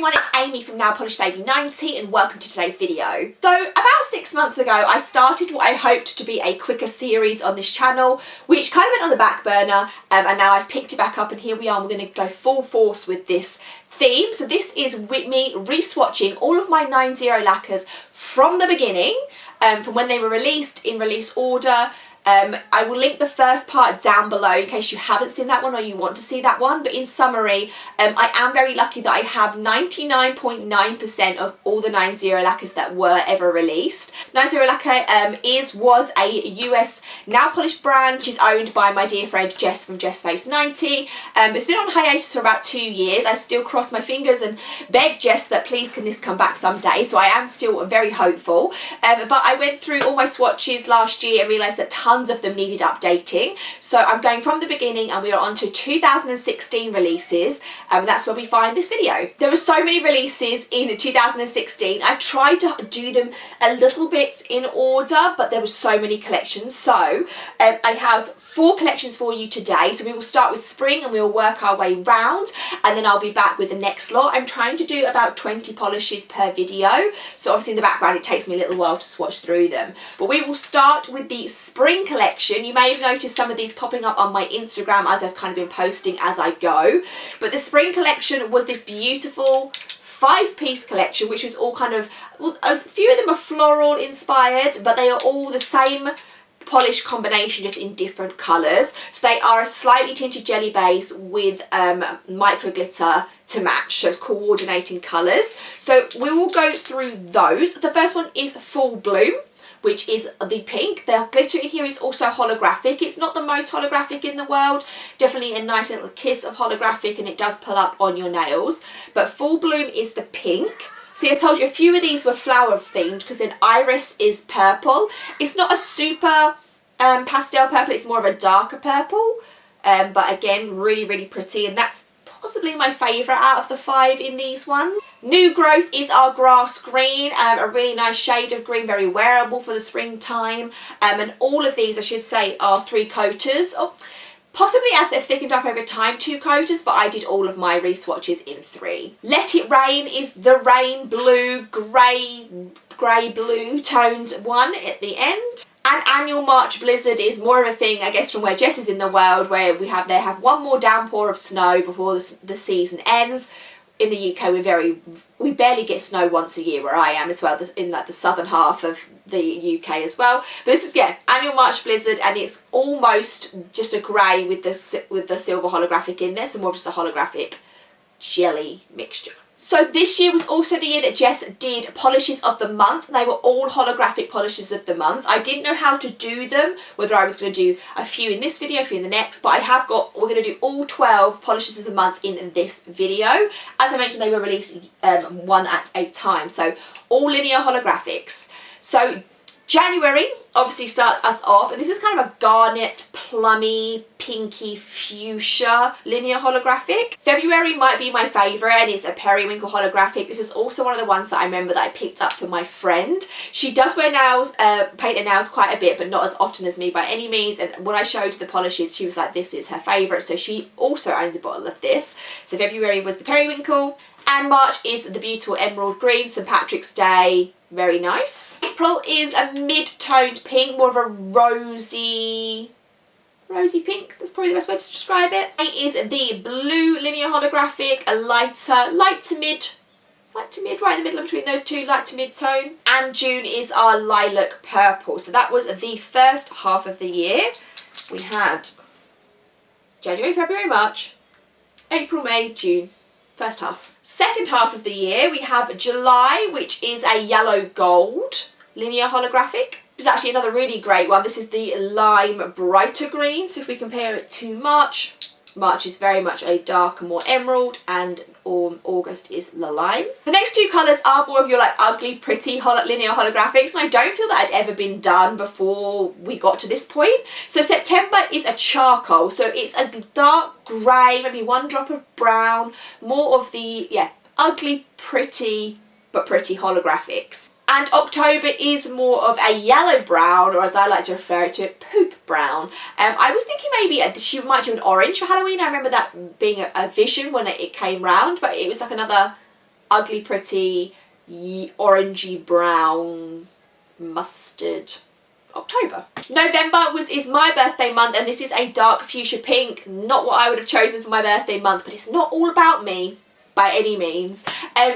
everyone, it's Amy from Nail Polish Baby 90 and welcome to today's video. So about 6 months ago I started what I hoped to be a quicker series on this channel, which kind of went on the back burner, and now I've picked it back up and here we are. We're going to go full force with this theme. So this is with me re-swatching all of my 9 Zero Lacquers from the beginning, from when they were released in release order. I will link the first part down below in case you haven't seen that one or you want to see that one, but in summary, I am very lucky that I have 99.9% of all the 9 Zero Lacquers that were ever released. 9 Zero Lacquer was a US nail polish brand which is owned by my dear friend Jess from Jess 90. It's been on hiatus for about 2 years. I still cross my fingers and beg Jess that please can this come back someday, so I am still very hopeful. But I went through all my swatches last year and realised that tons of them needed updating, so I'm going from the beginning and we are on to 2016 releases, and that's where we find this video. There were so many releases in 2016. I've tried to do them a little bit in order, but there were so many collections, so I have 4 collections for you today. So we will start with spring and we will work our way round, and then I'll be back with the next lot. I'm trying to do about 20 polishes per video, so obviously in the background it takes me a little while to swatch through them, but we will start with the spring collection. You may have noticed some of these popping up on my Instagram as I've kind of been posting as I go, but the spring collection was this beautiful 5-piece collection which was all kind of, well, a few of them are floral inspired, but they are all the same polish combination just in different colours. So they are a slightly tinted jelly base with micro glitter to match, so it's coordinating colours. So we will go through those. The first one is Full Bloom, which is the pink. The glitter in here is also holographic. It's not the most holographic in the world, definitely a nice little kiss of holographic, and it does pull up on your nails. But Full Bloom is the pink. See, I told you a few of these were flower themed because then Iris is purple. It's not a super pastel purple, it's more of a darker purple, but again really pretty, and that's possibly my favourite out of the 5 in these ones. New Growth is our grass green, a really nice shade of green, very wearable for the springtime, and all of these I should say are 3 coaters, or possibly as they've thickened up over time 2 coaters, but I did all of my re-swatches in 3. Let It Rain is the rain blue, grey blue toned one at the end. And Annual March Blizzard is more of a thing, I guess, from where Jess is in the world, where they have one more downpour of snow before the season ends. In the UK we barely get snow once a year where I am as well, in like the southern half of the UK as well. But this is, yeah, Annual March Blizzard, and it's almost just a grey with the silver holographic in there, so more of just a holographic jelly mixture. So this year was also the year that Jess did polishes of the month. They were all holographic polishes of the month. I didn't know how to do them, whether I was going to do a few in this video, a few in the next, but we're going to do all 12 polishes of the month in this video. As I mentioned, they were released one at a time, so all linear holographics. So January obviously starts us off, and this is kind of a garnet, plummy, pinky, fuchsia linear holographic. February might be my favourite, and it's a periwinkle holographic. This is also one of the ones that I remember that I picked up for my friend. She does wear nails, paint her nails quite a bit, but not as often as me by any means, and when I showed her the polishes she was like this is her favourite, so she also owns a bottle of this. So February was the periwinkle, and March is the beautiful emerald green, St Patrick's Day, very nice. April is a mid-toned pink, more of a rosy pink, that's probably the best way to describe it. May is the blue linear holographic, a light to mid, right in the middle between those two, light to mid tone. And June is our lilac purple. So that was the first half of the year. We had January, February, March, April, May, June. First half. Second half of the year we have July, which is a yellow gold linear holographic. This is actually another really great one. This is the lime brighter green. So if we compare it to March, March is very much a darker, more emerald, and August is the lime. The next 2 colours are more of your like ugly, pretty linear holographics, and I don't feel that had ever been done before we got to this point. So September is a charcoal, so it's a dark grey, maybe 1 drop of brown, more of the, yeah, ugly, pretty, but pretty holographics. And October is more of a yellow brown, or as I like to refer to it, poop brown. I was thinking maybe she might do an orange for Halloween. I remember that being a vision when it came round, but it was like another ugly pretty orangey brown mustard October. November is my birthday month, and this is a dark fuchsia pink. Not what I would have chosen for my birthday month, but it's not all about me by any means.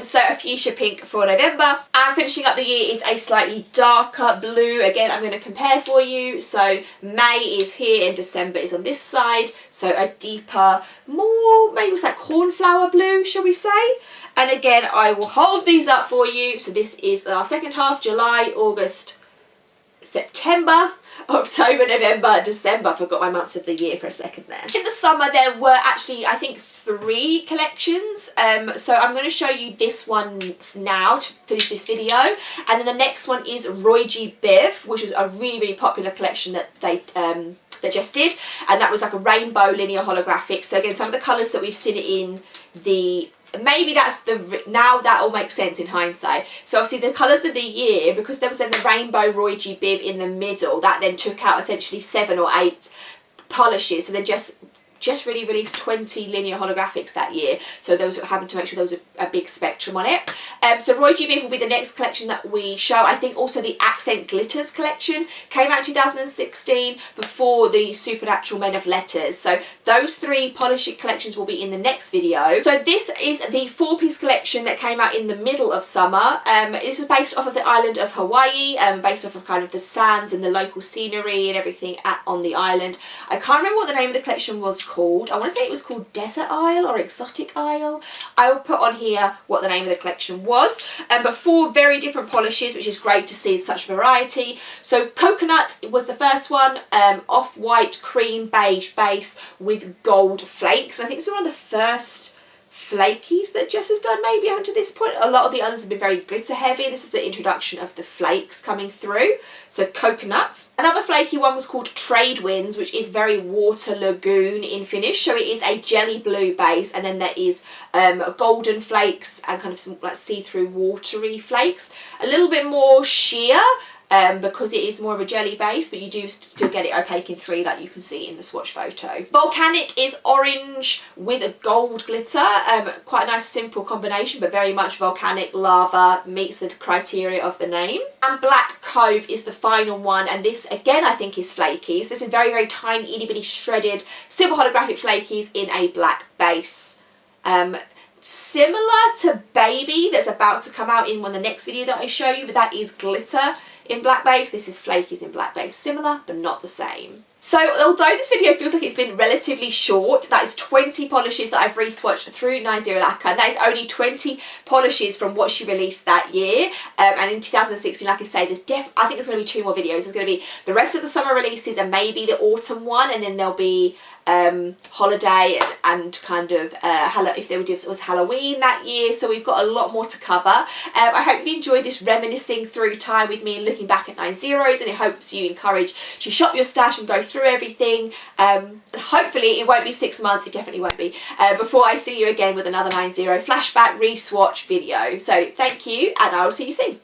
So a fuchsia pink for November. And finishing up the year is a slightly darker blue. Again, I'm going to compare for you. So May is here and December is on this side. So a deeper, more, maybe it's like cornflower blue, shall we say. And again, I will hold these up for you. So this is our second half, July, August, September, October, November, December. I forgot my months of the year for a second there. In the summer there were actually, I think, 3 collections. So I'm going to show you this one now to finish this video, and then the next one is Roy G. Biv, which was a really popular collection that they just did, and that was like a rainbow linear holographic. So again, some of the colours that we've seen in the, maybe that's the, now that all makes sense in hindsight. So obviously the colours of the year, because there was then the rainbow Roy G. Biv in the middle, that then took out essentially 7 or 8 polishes. So they just really released 20 linear holographics that year, so those happened to make sure there was a big spectrum on it. So Roy G. Biv will be the next collection that we show. I think also the Accent Glitters collection came out in 2016 before the Supernatural Men of Letters. So those 3 polishing collections will be in the next video. So this is the 4-piece collection that came out in the middle of summer. This was based off of the island of Hawaii, based off of kind of the sands and the local scenery and everything on the island. I can't remember what the name of the collection was called. I want to say it was called Desert Isle or Exotic Isle. I will put on here what the name of the collection was. But 4 very different polishes, which is great to see such variety. So Coconut was the first one, off-white cream beige base with gold flakes. And I think it's one of the first flakies that Jess has done maybe up to this point. A lot of the others have been very glitter heavy. This is the introduction of the flakes coming through. So Coconut. Another flaky one was called Trade Winds, which is very water lagoon in finish. So it is a jelly blue base, and then there is golden flakes and kind of some like see-through watery flakes. A little bit more sheer, because it is more of a jelly base, but you do still get it opaque in 3 like you can see in the swatch photo. Volcanic is orange with a gold glitter. Quite a nice simple combination, but very much volcanic lava meets the criteria of the name. And Black Cove is the final one, and this again I think is flakies. This is very tiny, itty bitty shredded silver holographic flakies in a black base. Similar to Baby that's about to come out in the next video that I show you, but that is glitter in black base. This is flakies in black base. Similar, but not the same. So although this video feels like it's been relatively short, that is 20 polishes that I've re-swatched through Zero Lacquer, and that is only 20 polishes from what she released that year. And in 2016, like I say, I think there's going to be 2 more videos. There's going to be the rest of the summer releases and maybe the autumn one, and then there'll be holiday and kind of if there was Halloween that year, so we've got a lot more to cover. I hope you enjoyed this reminiscing through time with me and looking back at 9 zeros, and it hopes you encourage to shop your stash and go through everything, and hopefully it won't be 6 months, it definitely won't be, before I see you again with another 9 zero flashback re-swatch video. So thank you, and I will see you soon.